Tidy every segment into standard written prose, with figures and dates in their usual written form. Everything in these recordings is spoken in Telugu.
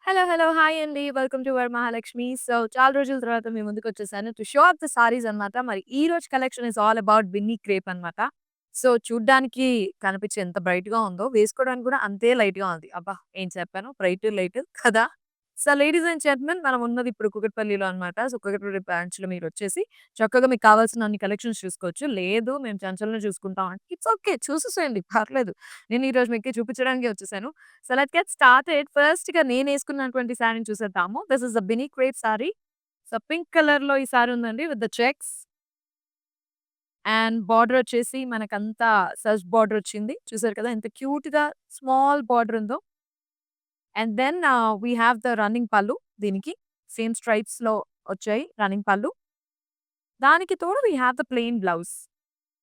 హలో. హలో. హాయ్ అండి. Welcome to our Mahalakshmi. So, చాలా రోజుల తర్వాత మీ ముందుకొచ్చేసాను to show off the saris అన్నమాట. మరి ఈ రోజు collection is all about Binny crepe అన్నమాట. సో, చూడ్డానికి కనిపించి ఎంత బ్రైట్‌గా ఉందో, వేసుకోవడానికి కూడా అంతే లైట్‌గా ఉంది. అబ్బా! ఏం చెప్పాను బ్రైట్, లైట్ కదా! సో, లేడీస్ అండ్ జెంటిల్‌మెన్ మనం ఉన్నది ఇప్పుడు కూకట్పల్లిలో అన్నమాట. సో, కూకట్పల్లి బ్రాంచ్‌లో మీరొచ్చేసి చక్కగా మీకు కావాల్సిన అన్ని కలెక్షన్స్ చూసుకోవచ్చు. లేదు మేము చంచల్‌నే చూసుకుంటాం అంటే ఇట్స్ ఓకే. చూసేసేయండి పర్లేదు. నేను ఈరోజు మీకు చూపించడానికే వచ్చేసాను. So let's get started. ఫస్ట్‌గా నేనేసుకున్నటువంటి శారీని చూసేద్దాము. This is the Binny crepe sari. So, pink కలర్‌లో ఈ శారీ ఉందండి with the checks and border వచ్చేసి మనకంతా సర్జ్ బార్డర్ వచ్చింది. చూసారు కదా! ఎంత క్యూట్‌గా స్మాల్ బార్డర్ ఉందో. And then we have the running pallu దీనికి. సేమ్ స్ట్రైప్స్‌లో వచ్చాయి రన్నింగ్ పల్లు. దానికి తోడు we have the plain blouse.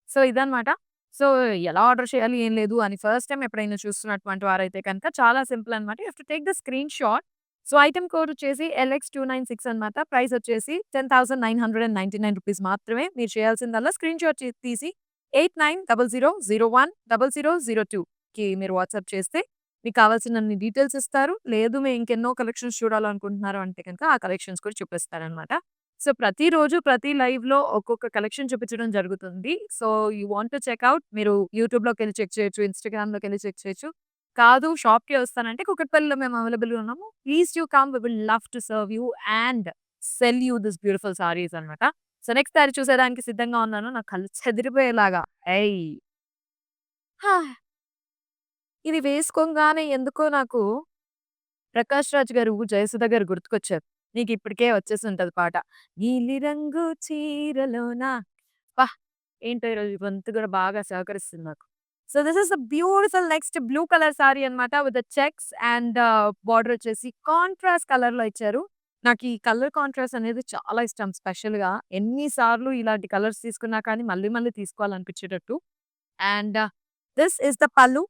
So, ఇదన్నమాట. సో, ఎలా ఆర్డర్ చేయాలి ఏం లేదు అని ఫస్ట్ టైమ్ ఎప్పుడైనా చూస్తున్నటువంటి వారైతే కనుక చాలా సింపుల్ అనమాట. You have to take the screen shot. So, item code వచ్చేసి LX296 అనమాట. ప్రైస్ వచ్చేసి రూ. 10,999 మాత్రమే. మీరు చేయాల్సిందల్లా స్క్రీన్ షాట్ తీసి 8900010002కి మీరు వాట్సాప్ చేస్తే మీకు కావాల్సినన్ని డీటెయిల్స్ ఇస్తారు. లేదు మేము ఇంకెన్నో కలెక్షన్స్ చూడాలనుకుంటున్నారు అంటే గనుక ఆ కలెక్షన్స్ కూడా చూపిస్తారనమాట. సో, ప్రతిరోజు ప్రతి లైవ్‌లో ఒక్కొక్క కలెక్షన్ చూపించడం జరుగుతుంది. So, you want to check out మీరు యూట్యూబ్‌లోకెళ్ళి చెక్ చేయొచ్చు. ఇన్‌స్టాగ్రామ్‌లోకెళ్ళి చెక్ చేయొచ్చు. కాదు షాప్‌కే వస్తానంటే కూకట్పల్లిలో మేము అవైలబుల్‌గా ఉన్నాము. Please do come we will love to serve you and sell you this beautiful saris అన్నమాట. సో, నెక్స్ట్ సారీ చూసేదానికి సిద్ధంగా ఉన్నాను. నా కళ్ళు చెదిరిపోయేలాగా. ఏయ్! హా! ఇది వేసుకోంగానే ఎందుకో నాకు 'ప్రకాష్ రాజ్' గారు, 'జయసుధ' గారు గుర్తుకొచ్చారు. నీకిప్పటికే వచ్చేసుంటది పాట. నీలిరంగు చీరలోన అబ్బా! ఏంటో ఈరోజు గొంతు కూడా బాగా సహకరిస్తుంది నాకు. So, this is a beautiful next blue colour sari అన్నమాట. With the checks and border వచ్చేసి కాంట్రాస్ట్ కలర్‌లో ఇచ్చారు. నాకు ఈ కలర్ కాంట్రాస్ట్ అనేది చాలా ఇష్టం స్పెషల్‌గా. ఎన్ని సార్లు ఇలాంటి కలర్స్ తీసుకున్నా కానీ మళ్ళీ మళ్ళీ తీసుకోవాలనిపించేటట్టు. అండ్ దిస్ ఈస్ ద పల్లు.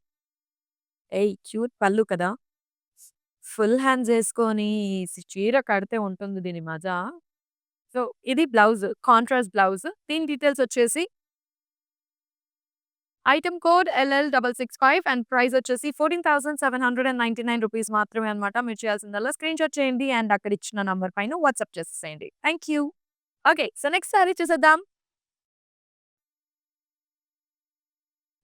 ఏయ్! క్యూట్ పల్లు కదా! ఫుల్ హ్యాండ్స్ యేసుకొని చీర కడితే ఉంటుంది దీని మజా. సో, ఇది బ్లౌజ్. Contrast blouse. దీని డీటెయిల్స్ వచ్చేసి item code LL665 and price వచ్చేసి రూ. 14,799 మాత్రమే అన్నమాట. మీరు చేయాల్సిందల్లా స్క్రీన్‌షాట్ చేయండి అండ్ అక్కడ ఇచ్చిన నంబర్ పైన వాట్సాప్ చేసేసేయండి. Thank you. Okay. So, next saree చూసేద్దాం.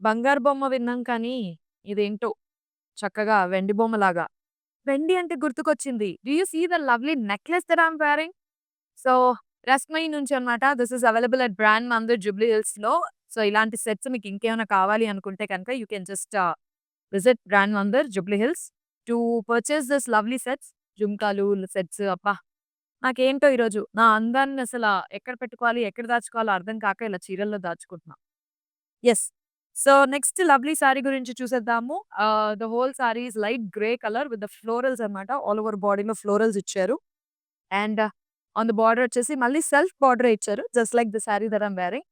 బంగారు బొమ్మ విన్నాం కానీ ఇదేంటో చక్కగా వెండి బొమ్మలాగా. వెండి అంటే గుర్తుకొచ్చింది. Do you see the lovely necklace that I am wearing? So, 'Rasmayi' నుంచి అన్నమాట. This is available at Brand Mandir Jubilee హిల్స్‌లో. సో, ఇలాంటి సెట్స్ మీకు ఇంకేమైనా కావాలి అనుకుంటే కనుక you can just visit Brand Mandir Jubilee Hills to purchase this lovely sets. జుంకాలు సెట్స్ అబ్బా! నాకేంటో ఈరోజు నా అందాన్ని అసల ఎక్కడ పెట్టుకోవాలి, ఎక్కడ దాచుకోవాలో అర్థం కాక ఇలా చీరల్లో దాచుకుంటున్నా. Yes. So, next lovely sorry గురించి చూసేద్దాము. The whole sorry is light grey colour with the florals అన్నమాట. ఆల్ ఓవర్ బాడీలో ఫ్లోరల్స్ ఇచ్చారు. అండ్ ఆన్ ద బార్డర్ వచ్చేసి మళ్ళీ సెల్ఫ్ బార్డరే ఇచ్చారు. Just like the sorry that I'm wearing.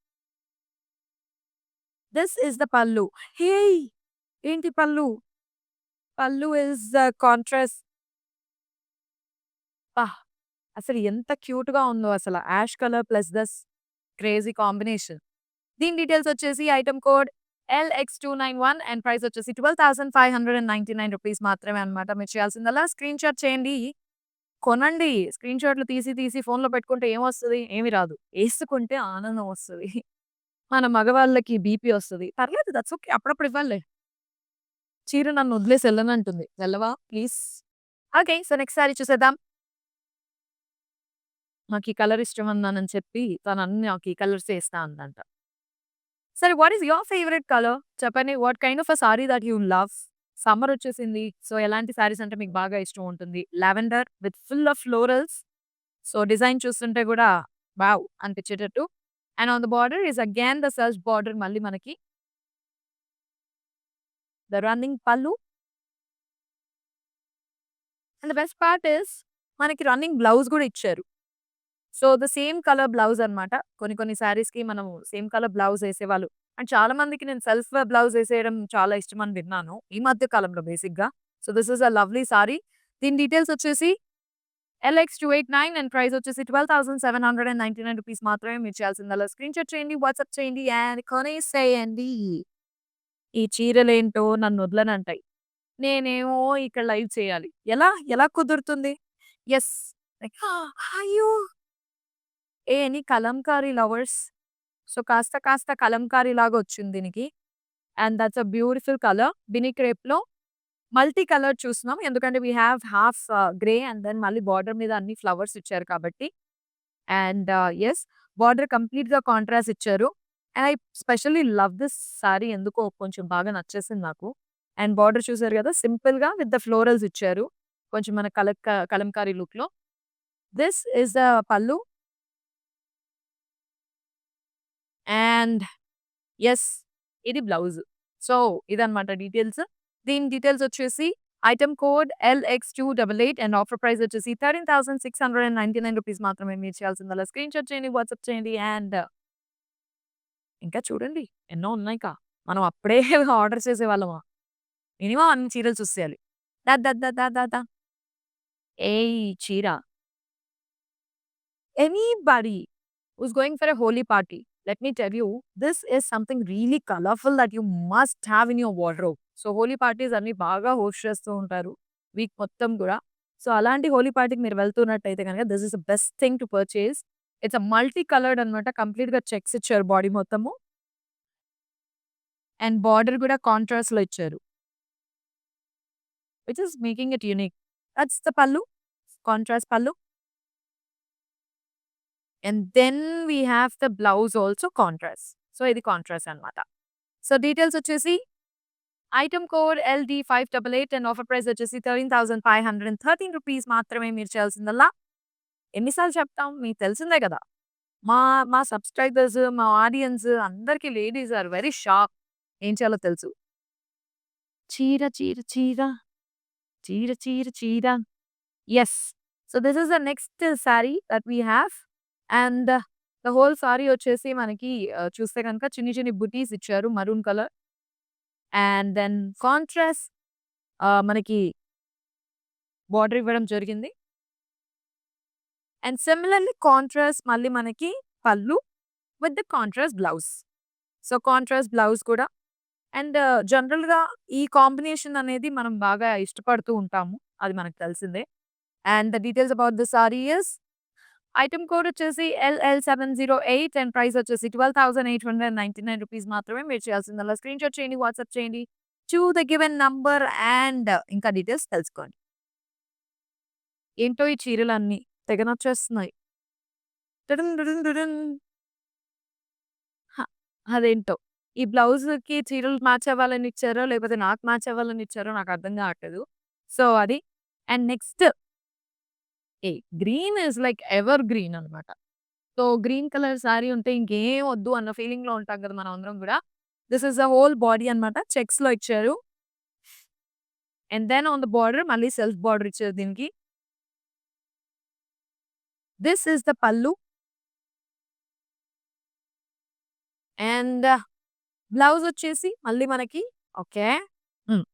This is the పల్లు. హేయ్! ఏంటి పల్లు? పల్లు ఈస్ కాంట్రాస్ట్ అబ్బా! అసలు ఎంత క్యూట్‌గా ఉందో అసల. Ash colour plus this crazy combination. దీని డీటెయిల్స్ వచ్చేసి item code LX291 and price వచ్చేసి రూ. 12,599 మాత్రమే అన్నమాట. మీరు చేయాల్సిందల్లా స్క్రీన్‌షాట్ చేయండి. కొనండి. స్క్రీన్‌షాట్‌లు తీసి తీసి ఫోన్‌లో పెట్టుకుంటే ఏమొస్తది? ఏమి రాదు. ఏసుకుంటే ఆనందం వస్తది. మన మగవాళ్ళకి బీపీ వస్తది. పర్లేదు దట్స్ ఓకే. అప్పుడప్పుడు ఇవ్వాలిలే. చీర నన్ను వదిలేసి ఎళ్ళనంటుంది. వెళ్ళవా please? Okay. So, next saree చూసేద్దాం. నాకీ కలర్ ఇష్టమన్నానని చెప్పి తనన్నీ నాకు ఈ కలర్సే ఇస్తా అందంట. సరే what is your favourite colour? చెప్పండి. What kind of a saree that you love? Summer వచ్చేసింది. సో, ఎలాంటి సారీస్ అంటే మీకు బాగా ఇష్టం ఉంటుంది? Lavender with full of florals. So, design చూస్తుంటే గూడా వావ్! అనిపించేటట్టు. And on the border is again the self border మళ్ళీ మనకి. The running pallu. And the best part is మనకి రన్నింగ్ బ్లౌజ్ గూడా ఇచ్చారు. So, the same colour blouse అన్నమాట. కొన్ని కొన్ని సారీస్‌కి మనం సేమ్ కలర్ బ్లౌజ్ ఏసేవాళ్ళు. అండ్ చాలా మందికి నేను సెల్ఫ్ బ్లౌజ్ ఏసేయడం చాలా ఇష్టమని విన్నాను. ఈ మధ్య కాలంలో బేసిక్‌గా. So, this is a lovely sorry. దీని డీటెయిల్స్ వచ్చేసి LX289 అండ్ ప్రైస్ వచ్చేసి రూ. 12,799 మాత్రమే. మీరు చేయాల్సిందల్లా స్క్రీన్‌షాట్ చేయండి, వాట్సాప్ చేయండి అండ్ కొనేసేయండి. ఈ చీరలేంటో నన్నొదలనంటాయి. నేనేమో ఇక్కడ లైవ్ చేయాలి. ఎలా? ఎలా కుదురుతుంది? యెస్. లైక్ అయ్యో! Any Kalamkari lovers? సో, కాస్త కాస్త కలంకారీ లాగా వచ్చింది దీనికి. And that's a beautiful colour. Binny క్రేప్‌లో మల్టీ కలర్ చూస్తున్నాం. ఎందుకంటే we have half grey and then మళ్ళీ బార్డర్ మీద అన్ని ఫ్లవర్స్ ఇచ్చారు కాబట్టి. అండ్ యెస్, బార్డర్ కంప్లీట్‌గా కాంట్రాస్ట్ ఇచ్చారు. And I specially love this saree, ఎందుకో కొంచెం బాగా నచ్చేసింది నాకు. అండ్ బార్డర్ చూసారు గదా! సింపుల్‌గా విత్ ద ఫ్లోరల్స్ ఇచ్చారు. కొంచెం మన కలంకారీ లుక్‌లో. This is the pallu. And yes, ఇది బ్లౌజ్. సో, ఇదన్నమాట డీటెయిల్స్. దీని డీటెయిల్స్ వచ్చేసి item code LX288 and offer price వచ్చేసి ₹13,699 మాత్రమే. మీరు చేయాల్సిందల్లా స్క్రీన్‌షాట్ చేయండి, వాట్సాప్ చేయండి. అండ్ ఇంకా చూడండి ఎన్నో ఉన్నాయిక. మనం అప్పుడే ఆర్డర్ చేసేవాళ్ళమా? మినిమమ్ అన్ని చీరలు చూసేయాలి. దా దా దా దా దా దా. ఏయ్ చీర. Anybody who's going for a holy party, let me tell you, this is something really colorful that you must have in your wardrobe. So, Holi parties అన్ని బాగా హోస్ట్ చేస్తూ ఉంటారు. వీక్ మొత్తం గూడా. సో, అలాంటి హోలీ పార్టీకి మీరు వెళ్తున్నట్టయితే గనక this is the best thing to purchase. It's a multi coloured అనమాట. కంప్లీట్‌గా చెక్స్ ఇచ్చారు బాడీ మొత్తము. అండ్ బార్డర్ గూడా కాంట్రాస్ట్‌లో ఇచ్చారు. Which is making it unique. That's the pallu. Contrast pallu. And then we have the blouse also contrast. So, ఇది కాంట్రాస్ట్ అన్నమాట. సో, డీటెయిల్స్ వచ్చేసి item code LD588 and offer price వచ్చేసి ₹13,513 మాత్రమే. మీరు చేయాల్సిందల్లా ఎన్ని సార్లు చెప్తాం? మీకు తెలిసిందే గదా! మా మా సబ్‌స్క్రైబర్స్, మా ఆడియన్స్ అందరికి లేడీస్ ఆర్ వెరీ షార్ప్. ఏం చేయాలో తెలుసు. చీర చీర చీర, చీర చీర చీర. Yes. So, this is the next sorry that we have. And the whole sari వచ్చేసి మనకి చూస్తే గనుక చిన్ని చిన్ని బుటీస్ ఇచ్చారు maroon colour. And then contrast మనకి బార్డర్ ఇవ్వడం జరిగింది. అండ్ సిమిలర్‌లీ కాంట్రాస్ట్ మళ్ళీ మనకి pallu with the contrast blouse. So, contrast blouse కూడా. అండ్ జనరల్‌గా ఈ కాంబినేషన్ అనేది మనం బాగా ఇష్టపడుతూ ఉంటాము. అది మనకు తెలిసిందే. And the details about the sorry is item code వచ్చేసి LL708 అండ్ ప్రైస్ వచ్చేసి ₹12,899 మాత్రమే. మీరు చేయాల్సిందల్లా స్క్రీన్‌షాట్ చేయండి, వాట్సాప్ చేయండి to the given number and ఇంకా డీటెయిల్స్ తెలుసుకోండి. ఏంటో ఈ చీరలన్నీ తెగ నచ్చేస్తున్నాయి. టుడున్ డుడున్ డుడున్. హ! అదేంటో. ఈ బ్లౌజ్‌కి చీరలు మ్యాచ్ అవ్వాలని ఇచ్చారో, లేకపోతే నాకు మ్యాచ్ అవ్వాలని ఇచ్చారో నాకు అర్థం కావట్లేదు. సో, అది. And next green is like evergreen అన్నమాట. సో, గ్రీన్ కలర్ సారీ ఉంటే ఇంకేం వద్దు అన్న ఫీలింగ్‌లో ఉంటాం కదా! మనమందరం గూడా. This is the whole body అన్నమాట. చెక్స్‌లో ఇచ్చారు. And then on the border మళ్ళీ సెల్ఫ్ బార్డర్ ఇచ్చారు దీనికి. This is the pallu. And blouse వచ్చేసి మళ్ళీ మనకి ఓకే. హ్మ్.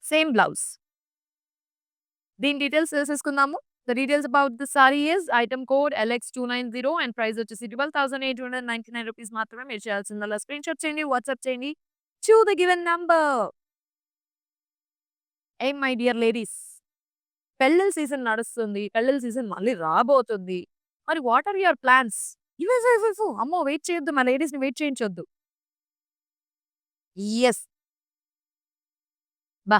Same blouse. దీని డీటెయిల్స్ వేసేసుకుందాము. The details about the sorry is item code LX290 and price వచ్చేసి ₹12,899 మాత్రమే. మీరు చేయాల్సిందల్లా స్క్రీన్‌షాట్ చేయండి, వాట్సాప్ చేయండి to the given number. My dear ladies, పెళ్ళిళ్ళ సీజన్ నడుస్తుంది. పెళ్ళిళ్ళ సీజన్ మళ్ళీ రాబోతుంది. మరి వాట్ ఆర్ యువర్ ప్లాన్స్? అమ్మో! వెయిట్ చేయొద్దు. మా లేడీస్‌ని వెయిట్ చేయించొద్దు. యెస్. అబ్బా!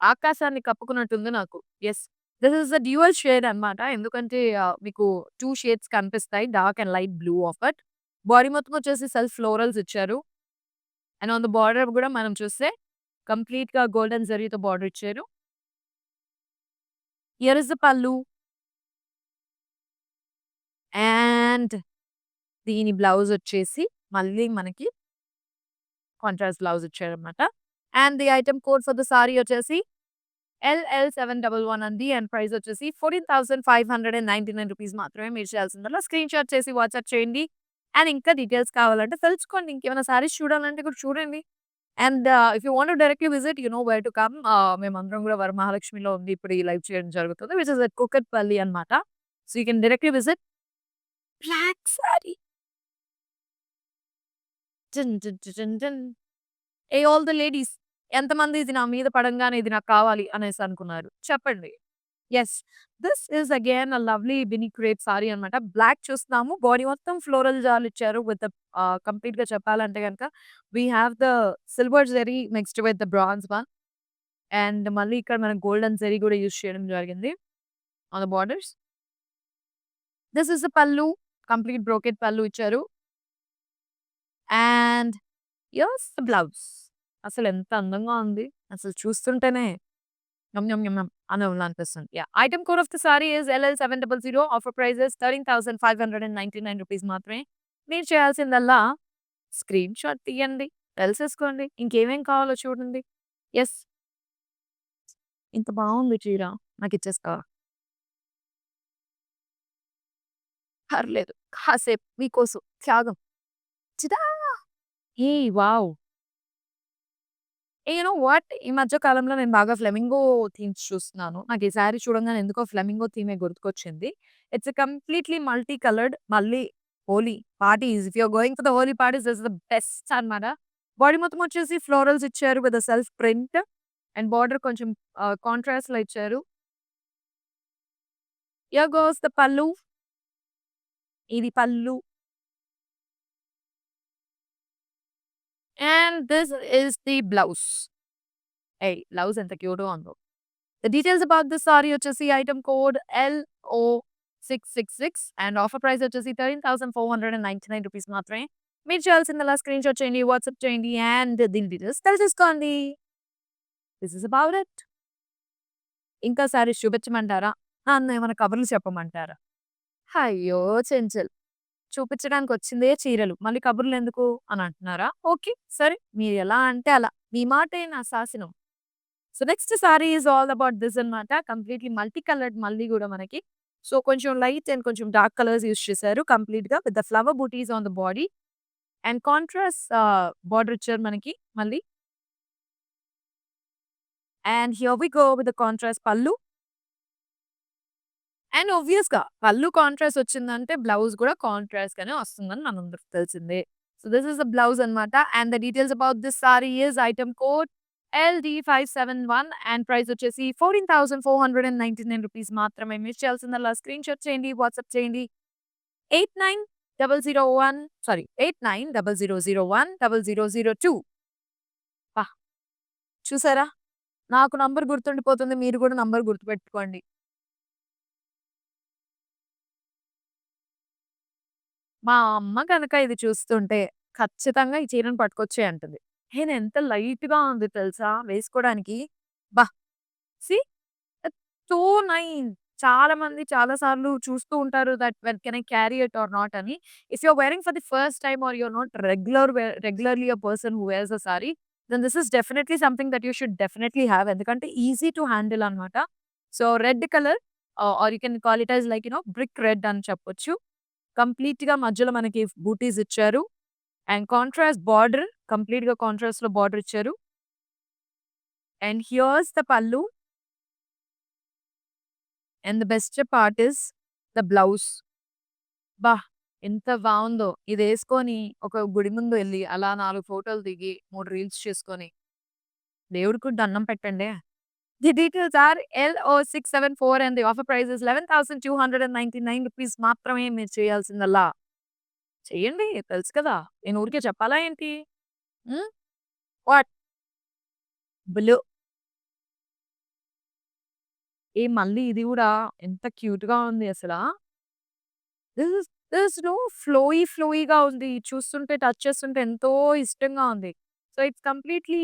ఆకాశాన్ని కప్పుకున్నట్టుంది నాకు. Yes. This is the dual shade అన్నమాట. ఎందుకంటే మీకు 2 షేడ్స్ కనిపిస్తాయి. Dark and light blue of it. Body మొత్తం వచ్చేసి సెల్ఫ్ ఫ్లోరల్స్ ఇచ్చారు. అండ్ ఆన్ ద బార్డర్ గూడా మనం చూస్తే కంప్లీట్‌గా గోల్డెన్ జరీతో బార్డర్ ఇచ్చారు. Here is the pallu. And దీని బ్లౌజ్ వచ్చేసి మళ్ళీ మనకి కాంట్రాస్ట్ బ్లౌజ్ ఇచ్చారన్నమాట. And the item code for the saree వచ్చేసి LL711 అండి. అండ్ ప్రైస్ వచ్చేసి ₹14,599 మాత్రమే. మీరు చేయాల్సిందల్లా స్క్రీన్‌షాట్ చేసి వాట్సాప్ చేయండి. అండ్ ఇంకా డీటెయిల్స్ కావాలంటే తెలుసుకోండి. ఇంకేమైనా సారీస్ చూడాలంటే కూడా చూడండి. And if you want to directly visit you know where to come. మేమందరం కూడా వరమహాలక్ష్మిలో ఉంది. ఇప్పుడు ఈ లైవ్ చేయడం జరుగుతుంది. విచ్ ఇస్ అట్ కూకట్పల్లి అన్నమాట. So, you can directly visit. Black sari. టిన్ టిన్ టిన్ టిన్. ఆల్ ద లేడీస్ ఎంతమంది ఇది నా మీద పడంగానే ఇది నాకు కావాలి అనేసి అనుకున్నారు? చెప్పండి. Yes. This is again a lovely Binny crepe saree అన్నమాట. బ్లాక్ చూస్తున్నాము. బాడీ మొత్తం ఫ్లోరల్ జాలిచ్చారు విత్ కంప్లీట్‌గా చెప్పాలంటే గనక we have the silver zari mixed with the bronze one. And మళ్ళీ ఇక్కడ మనం గోల్డెన్ జెరీ గూడా యూజ్ చేయడం జరిగింది on the borders. This is the pallu. Complete brocade pallu ఇచ్చారు. And here's the blouse. అసలెంత అందంగా ఉంది. అసలు చూస్తుంటేనే యమ్ యమ్ యమ్ యమ్ అనిపిస్తుంది. Yeah! Item code of the sorry is LL700. Offer price is 13,599 rupees మాత్రమే. మీరు చేయాల్సిందల్లా స్క్రీన్ షాట్ తీయండి. తెలిసేసుకోండి. ఇంకేమేం కావాలో చూడండి. యెస్. ఇంత బావుంది చీర. నాకిచ్చేస్తావా? పర్లేదు. కాసేపు మీకోసం త్యాగం. చిదా! ఏ వావ్! You know what? ఈ మధ్య కాలంలో నేను బాగా ఫ్లెమింగో థీమ్స్ చూస్తున్నాను. నాకు ఈ సారీ చూడంగానే ఎందుకో ఫ్లెమింగో థీమే గుర్తుకొచ్చింది. ఇట్స్ కంప్లీట్‌లీ మల్టీ కలర్డ్ మళ్ళీ Holi parties if you are going for the Holi parties this is the best అన్నమాట. బాడీ మొత్తం వచ్చేసి ఫ్లోరల్స్ ఇచ్చారు with self print and border కొంచెం కాంట్రాస్ట్‌లో ఇచ్చారు. Here goes the pallu. ఇది pallu. And this is the blouse. ఏయ్! బ్లౌజ్ ఎంత క్యూట్‌గా ఉందో. The details about this saree వచ్చేసి item code LO666 and offer price వచ్చేసి 13,499 రూపీస్ మాత్రమే. మీరు చేయాల్సిందల్లా స్క్రీన్‌షాట్ చేయండి, వాట్సాప్ చేయండి అండ్ దీని డీటెయిల్స్ తెలిసేసుకోండి. This is about it. ఇంకా సారీస్ చూపించమంటారా? ఏమైనా కబుర్లు చెప్పమంటారా? అయ్యో! చెంచల్. చూపించడానికొచ్చిందే చీరలు. మళ్ళీ కబుర్లెందుకు అని అంటున్నారా? ఓకే. సరే మీరెలా అంటే అలా. మీ మాటే నా శాసనం. So, next sari is all about this అన్నమాట. కంప్లీట్‌లీ మల్టీ కలర్డ్ మళ్ళీ గూడా మనకి. సో, కొంచెం లైట్ అండ్ కొంచెం డార్క్ కలర్స్ యూజ్ చేశారు కంప్లీట్‌గా with the flower butis on the body and contrast border ఇచ్చారు మనకి మళ్ళీ. And here we go with the contrast pallu. And ఆబ్వియస్‌గా పల్లు కాంట్రాస్ట్ వచ్చిందంటే బ్లౌజ్ గూడా కాంట్రాస్ట్‌గానే వస్తుందని మనందరికి తెలిసిందే. So, this is the blouse అన్నమాట. And the details about this saree is item code LD571 and price వచ్చేసి 14,499 రూపీస్ మాత్రమే. మీరు చేయాల్సిందల్లా స్క్రీన్‌షాట్ చేయండి, వాట్సాప్ చేయండి. 890001 సారీ 8900010002 అబ్బా! చూసారా? నాకు నంబర్ గుర్తుండిపోతుంది. మీరు గూడా నంబర్ గుర్తుపెట్టుకోండి. మా అమ్మ గనక ఇది చూస్తుంటే ఖచ్చితంగా ఈ చీరను పట్టుకొచ్చేయి అంటది. నేనెంత లైట్‌గా ఉంది తెలుసా వేసుకోవడానికి. అబ్బా! See so nice. చాలా మంది చాలా సార్లు చూస్తూ ఉంటారు that when can I carry it or not అని. If you are wearing for the first time or you are not regularly a person who wears a saree, then this is definitely something that you should definitely have. ఎందుకంటే ఈజీ టు హ్యాండిల్ అన్నమాట. So, red colour or you can call it as like brick red అని చెప్పొచ్చు. కంప్లీట్‌గా మధ్యలో మనకి బూటీస్ ఇచ్చారు. అండ్ కాంట్రాస్ట్ బార్డర్ కంప్లీట్‌గా కాంట్రాస్ట్‌లో బార్డర్ ఇచ్చారు. And here's the pallu. And the best part is the blouse. అబ్బా! ఎంత బావుందో. ఇదేసుకొని ఒక గుడి ముందు ఎళ్లి అలా 4 ఫోటోలు దిగి 3 రీల్స్ చేసుకొని దేవుడికి కూడా దండం పెట్టండే. The details are LO674 and the offer price is 11,299 rupees మాత్రమే. మీరు చేయాల్సిందల్లా చెయ్యండి. తెలుసు కదా! నేను ఊరికే చెప్పాలా ఏంటి? హ్మ్. వాట్? బ్లూ. మళ్ళీ ఇది గూడా ఎంత క్యూట్‌గా ఉంది అసలా. దిస్ నో ఫ్లోయీగా ఉంది. చూస్తుంటే, టచ్ చేస్తుంటే ఎంతో ఇష్టంగా ఉంది. So, it's completely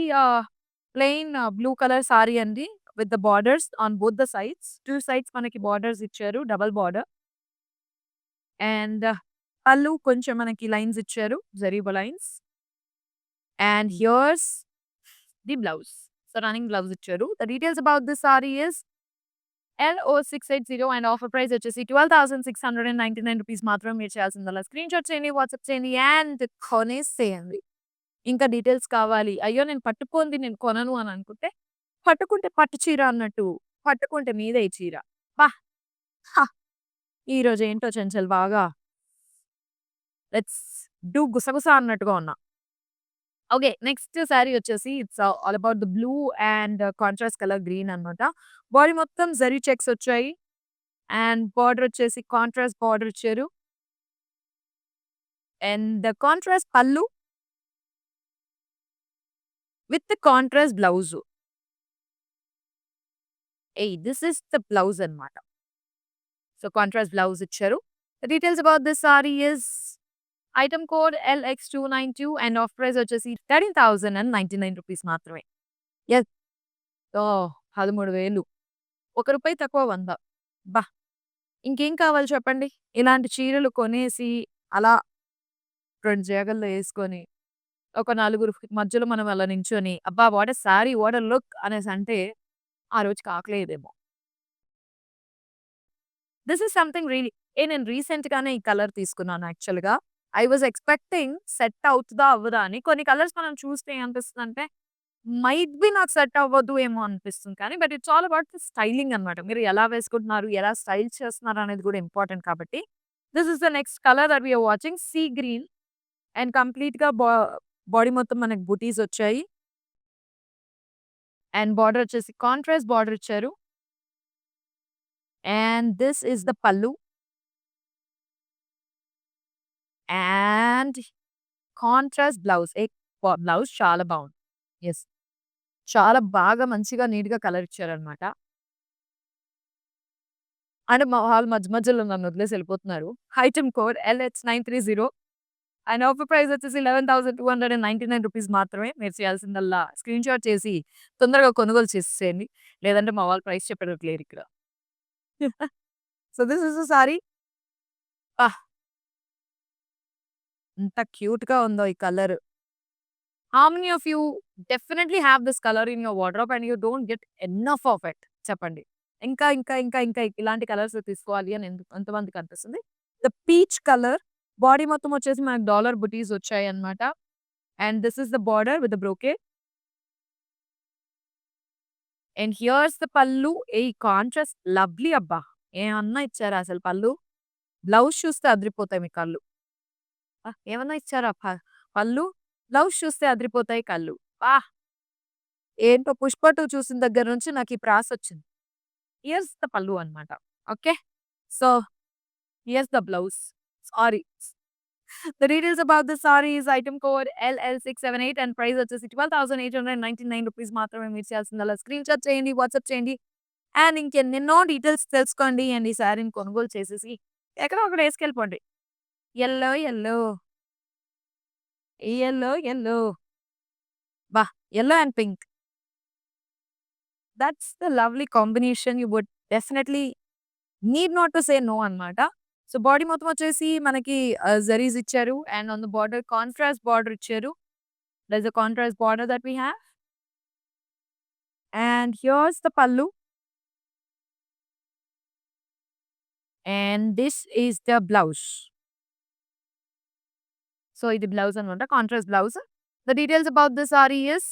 plain blue colour saree అండి. With the borders on both the sides. 2 sides మనకి బోర్డర్స్ ఇచ్చారు. Double border. అండ్ పళ్ళు కొంచెం మనకి లైన్స్ ఇచ్చారు. జరీబో lines. And here's the blouse. So, running blouse ఇచ్చారు. The details about this saree is LO680 and offer price వచ్చేసి 12,699 రూపీస్ మాత్రమే. మీరు చేయాల్సిందల్లా స్క్రీన్‌షాట్ చేయండి, వాట్సాప్ చేయండి అండ్ కొనేసేయండి. ఇంకా డీటెయిల్స్ కావాలి. అయ్యో! నేను పట్టుకోంది నేను కొనను అని అనుకుంటే, పట్టుకుంటే పట్టు చీర అన్నట్టు, పట్టుకుంటే మీదే ఈ చీర. అబ్బా! హా! ఈరోజు ఏంటో చెంచల్ బాగా లెట్స్ డూ గుసగుస అన్నట్టుగా ఉన్నా. ఓకే. నెక్స్ట్ శారీ వచ్చేసి it's all about the blue and contrast colour green అన్నమాట. బాడీ మొత్తం జరీ చెక్స్ వచ్చాయి. అండ్ బార్డర్ వచ్చేసి కాంట్రాస్ట్ బార్డర్ ఇచ్చారు. అండ్ కాంట్రాస్ట్ పల్లు with contrast blouse. This is the blouse అన్నమాట. సో, కాంట్రాస్ట్ బ్లౌజ్ ఇచ్చారు. The details about this saree is item code LX292 and of price వచ్చేసి ₹13,099 మాత్రమే. యెస్. ఓహ్! 13,000 రూ. 1 తక్కువ 100. అబ్బా! ఇంకేం కావాలి చెప్పండి? ఇలాంటి చీరలు కొనేసి అలా 2 జాగల్లో యేసుకొని, ఒక నలుగురు మధ్యలో మనం అలా నించొని, అబ్బా! What a saree, what a look అనేసంటే ఆ రోజుకి ఆకలేయదేమో. దిస్ ఈస్ సంథింగ్ రియలీ నేను రీసెంట్‌గానే ఈ కలర్ తీసుకున్నాను యాక్చువల్‌గా. ఐ వాస్ ఎక్స్‌పెక్టింగ్ సెట్ అవుతదా? అవ్వదా? అని. కొన్ని కలర్స్ మనం చూస్తే ఏమనిపిస్తుందంటే, మైట్ బి నాకు సెట్ అవ్వదు ఏమో అనిపిస్తుంది కానీ, but it's all about the styling అన్నమాట. మీరు ఎలా వేసుకుంటున్నారు? ఎలా స్టైల్ చేస్తున్నారు? అనేది కూడా ఇంపార్టెంట్ కాబట్టి. This is the next colour that we are watching sea green and కంప్లీట్‌గా బాడీ మొత్తం మనకు బుటీస్ వచ్చాయి. అండ్ బార్డర్ వచ్చేసి కాంట్రాస్ట్ బార్డర్ ఇచ్చారు. And this is the pallu. And contrast blouse. Blouse చాలా బావుంది. యెస్. చాలా బాగా మంచిగా నీట్‌గా కలర్ ఇచ్చారన్నమాట. అంటే మా వాళ్ళు మధ్య మధ్యలో నన్ను వదిలేసి ఎళ్ళిపోతున్నారు. Item code LH930 and offer price వచ్చేసి ₹11,299 మాత్రమే. మీరు చేయాల్సిందల్లా స్క్రీన్‌షాట్ చేసి తొందరగా కొనుగోలు చేసేసేయండి. లేదంటే మా వాళ్ళు ప్రైస్ చెప్పేటట్టు లేరిక్కడ. So, this is the saree. అబ్బా! ఎంత క్యూట్‌గా ఉందో ఈ colour. How many of you definitely have this colour in your wardrobe and you don't get enough of it చెప్పండి. ఇంకా ఇలాంటి కలర్స్ తీసుకోవాలి అని ఎంతమందికి అనిపిస్తుంది? ద పీచ్ కలర్ బాడీ మొత్తం వచ్చేసి మనకు డాలర్ బుటీస్ వచ్చాయన్నమాట. And this is the border with the brocade. And here's the pallu. Contrast lovely అబ్బా! ఏమన్నా ఇచ్చారా అసలు పల్లు? బ్లౌజ్ చూస్తే అదిరిపోతాయి మీ కళ్ళు. ఏమన్నా ఇచ్చారా పల్లు? బ్లౌజ్ చూస్తే అదిరిపోతాయి కళ్ళు. వాహ్! ఏంటో 'పుష్ప 2' చూసిన దగ్గర నుంచి నాకు ఈ ప్రాసొచ్చింది. హియర్స్ ద పల్లు అన్నమాట. Okay. So, here's the blouse. Saree. The details about the sorry is item code LL678 and price వచ్చేసి ₹12,899 మాత్రమే. మీరు చేయాల్సిందల్లా స్క్రీన్‌షాట్ చేయండి, వాట్సాప్ చేయండి. అండ్ ఇంకెన్నెన్నో డీటెయిల్స్ తెలుసుకోండి. అండ్ ఈ సారీని కొనుగోలు చేసేసి ఎక్కడో అక్కడ యేసుకెళ్ళిపోండి. Yellow yellow, yellow yellow. అబ్బా! Yellow and pink. That's the lovely combination. You would definitely need not to say no అన్నమాట. సో, బాడీ మొత్తం వచ్చేసి మనకి జరీస్ ఇచ్చారు. And on the border contrast border ఇచ్చారు. There is a contrast border that we have. And here's the pallu. And this is the blouse. So, ఇది బ్లౌజ్ అన్నమాట. Contrast blouse. The details about the sorry is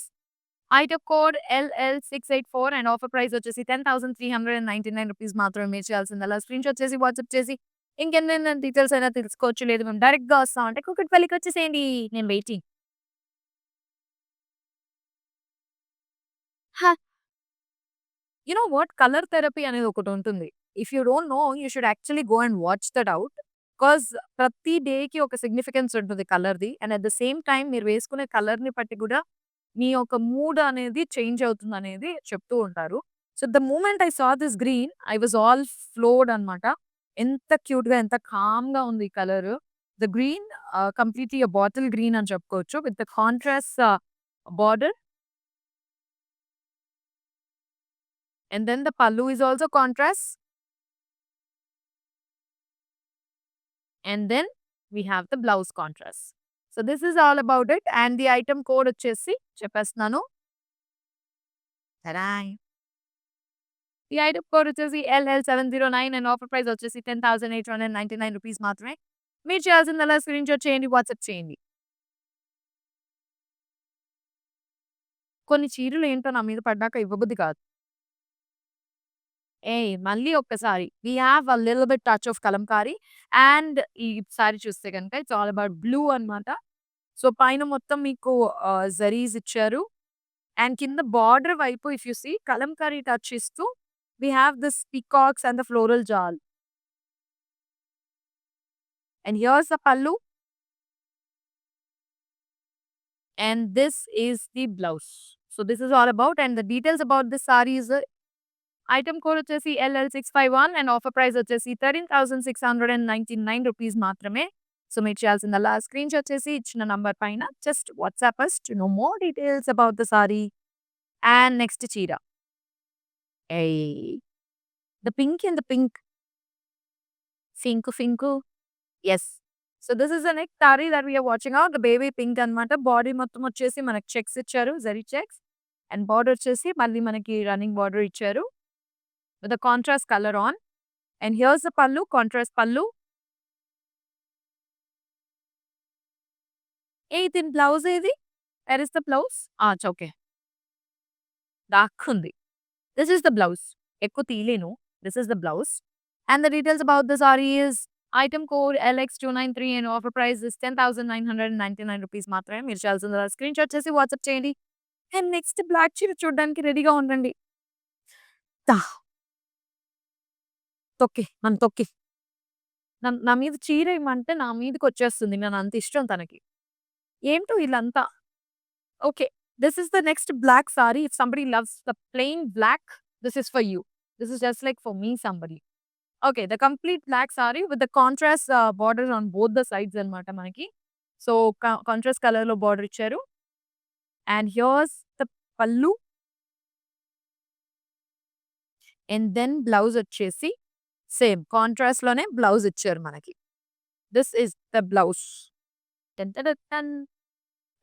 item code LL684 and offer price వచ్చేసి ₹10,399 మాత్రమే. మీరు చేయాల్సిందల్లా స్క్రీన్‌షాట్ చేసి, వాట్సాప్ చేసి ఇంకెన్నెన్న డీటెయిల్స్ అయినా తెలుసుకోవచ్చు. లేదు మేము డైరెక్ట్‌గా వస్తాం అంటే కూకట్పల్లికి వచ్చేసేయండి. నేను వెయిటింగ్. హ! You know what? Colour therapy అనేది ఒకటుంటుంది. If you don't know you should actually go and watch that out. Because ప్రతి డేకి ఒక సిగ్నిఫికెన్స్ ఉంటుంది కలర్‌ది. And at the same time మీరు వేసుకునే కలర్‌ని బట్టి కూడా మీ యొక్క మూడ్ అనేది చేంజ్ అవుతుందనేది చెప్తూ ఉంటారు. So, the moment I saw this green I was all floored అన్నమాట. ఎంత క్యూట్‌గా, ఎంత కామ్‌గా ఉంది ఈ colour. The green completely bottle green అని చెప్పుకోవచ్చు. With the contrast border. And then the pallu is also contrast. And then we have the blouse contrast. So this is all about it. And the item code వచ్చేసి చెప్పేస్తున్నాను. తడాయ్! ఈ ఐటెమ్ కోడ్ వచ్చేసి LL709 అండ్ ఆఫర్ ప్రైస్ వచ్చేసి ₹10,899 మాత్రమే. మీరు చేయాల్సిందల్లా స్క్రీన్‌షాట్ చేయండి, వాట్సాప్ చేయండి. కొన్ని చీరలు ఏంటో నా మీద పడ్డాక ఇవ్వబుద్ధి కాదు. మళ్ళీ ఒక్కసారి we have a little bit touch of Kalamkari. And ఈ సారీ చూస్తే గనుక ఇట్స్ ఆల్ అబౌట్ బ్లూ అన్నమాట. సో, పైన మొత్తం మీకు జరీస్ ఇచ్చారు. అండ్ కింద బార్డర్ వైపు if you see Kalamkari touch ఇస్తూ we have this peacocks and the floral jaal. And here's the pallu and this is the blouse. So, this is all about and the details about this saree is item code వచ్చేసి LL651 అండ్ ఆఫర్ ప్రైస్ వచ్చేసి 13,699 రూపీస్ మాత్రమే. సో, మీరు చేయాల్సిందల్లా స్క్రీన్‌షాట్ చేసి ఇచ్చిన నంబర్ పైన just WhatsApp us to know more details about the saree. And next చీర. ఏయ్! The pink in the pink. Pink pink. Yes. So, this is the next sorry that we are watching out. The baby pink అన్నమాట. బాడీ మొత్తం వచ్చేసి మనకి చెక్స్ ఇచ్చారు. జరీ చెక్స్. అండ్ బార్డర్ వచ్చేసి మళ్ళీ మనకి రన్నింగ్ బార్డర్ ఇచ్చారు. With the contrast colour on. And here's the pallu. Contrast pallu. దీని బ్లౌజ్ ఏది? Where is the blouse? It's okay. దాక్కుంది. This is the blouse. ఎక్కువ తీయలేను. This is the blouse. And the details about the sorry is item code LX293 and offer price is 10,999 rupees మాత్రమే. మీరు చేయాల్సిందల్లా స్క్రీన్‌షాట్ చేసి వాట్సాప్ చేయండి. అండ్ నెక్స్ట్ బ్లాక్ చీర చూడడానికి రెడీగా ఉండండి. దా! తొక్కి. నన్ను తొక్కి. నా మీద చీర ఇమ్మంటే నా మీదకొచ్చేస్తుంది. నేనంత ఇష్టం తనకి. ఏంటో ఈళ్ళంతా. Okay. This is the next black saree. If somebody loves the plain black, this is for you. This is just like for me, somebody. Okay, the complete black saree with the contrast borders on both the sides అన్నమాట మనకి. సో, కాంట్రాస్ట్ కలర్‌లో బార్డర్ ఇచ్చారు. And here's the pallu. And then blouse వచ్చేసి సేమ్ కాంట్రాస్ట్‌లోనే బ్లౌజ్ ఇచ్చారు మనకి. This is the blouse. టన్ టడ టన్.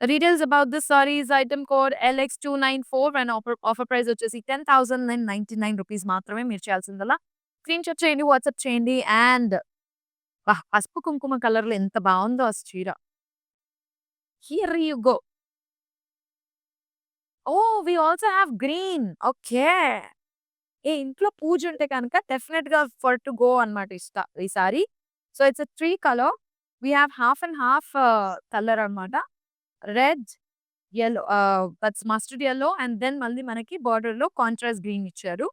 Details about this saree is item code LX294 and offer price వచ్చేసి 10,099 రూపీస్ మాత్రమే. మీరు చేయాల్సిందల్లా స్క్రీన్‌షాట్ చేయండి. వాట్సాప్ చేయండి. అండ్ పసుపు కుంకుమ కలర్‌లో ఎంత బావుందో ఆ చీర. Here you go. We also have green. Okay. ఇంట్లో పూజ ఉంటే కనుక డెఫినిట్‌గా ఫర్ టు గో అన్నమాట ఈ saree. So, it's a 3 colour. We have half and half colour అన్నమాట. Red, yellow that's mustard yellow and then మళ్ళీ మనకి బార్డర్‌లో కాంట్రాస్ట్ గ్రీన్ ఇచ్చారు.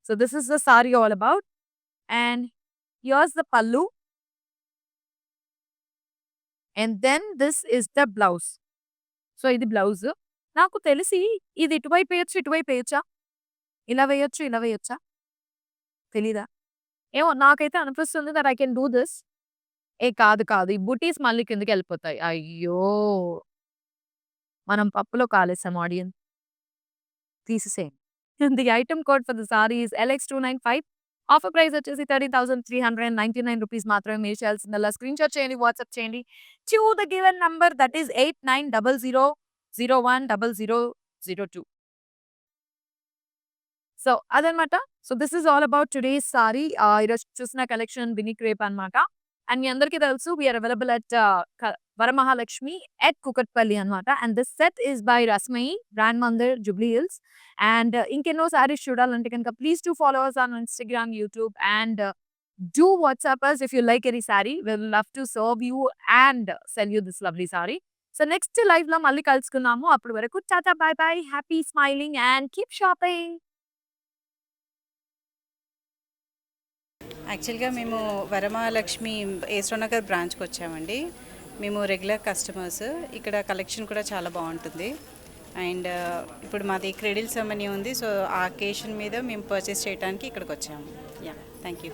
So, this is the saree all about. And here's the pallu. And then this is the blouse. So, ఇది బ్లౌజ్. నాకు తెలిసి ఇది ఇటువైపు వేయొచ్చు, ఇటువైపు వేయొచ్చా? ఇలా వేయొచ్చు, ఇలా వేయొచ్చా? తెలీదా? ఏమో నాకైతే అనిపిస్తుంది that I can do this. కాదు, కాదు. ఈ బుటీస్ మళ్ళీ కిందకెళ్ళిపోతాయి. అయ్యో! మనం పప్పులో కాలేసాం ఆడియన్స్. తీసేసేయండి. The item code for the sorry is LX295. Offer price వచ్చేసి 30,399 రూపీస్ మాత్రమే. మీరు చేయాల్సిందల్లా స్క్రీన్‌షాట్ చేయండి. వాట్సాప్ చేయండి. To the given number that is 8900010002. So, అదనమాట. So, this is all about today's saree. ఈరోజు చూసిన కలెక్షన్ బిని క్రేప్ అన్నమాట. అండ్ మీ అందరికీ తెలుసు we are available at Varamahalakshmi at Kukatpally అన్నమాట. And this set is by Rasmayi brand Mandir Jubilee Hills. And ఇంకెన్నో సారీస్ చూడాలంటే కనుక please do follow us on Instagram, YouTube and do WhatsApp us if you like any saree. We will love to serve you and sell you this lovely saree. So, next లైవ్‌లో మళ్ళీ కలుసుకుందాము. అప్పటి వరకు tata bye by. Happy smiling and keep shopping. యాక్చువల్‌గా మేము వరమహాలక్ష్మి ఏస్రో నగర్ బ్రాంచ్‌కి వచ్చామండి. మేము రెగ్యులర్ కస్టమర్స్. ఇక్కడ కలెక్షన్ కూడా చాలా బాగుంటుంది. అండ్ ఇప్పుడు మాది క్రెడిల్ సెరమనీ ఉంది. సో, ఆ అకేషన్ మీద మేము పర్చేస్ చేయడానికి ఇక్కడికి వచ్చాము. Thank you.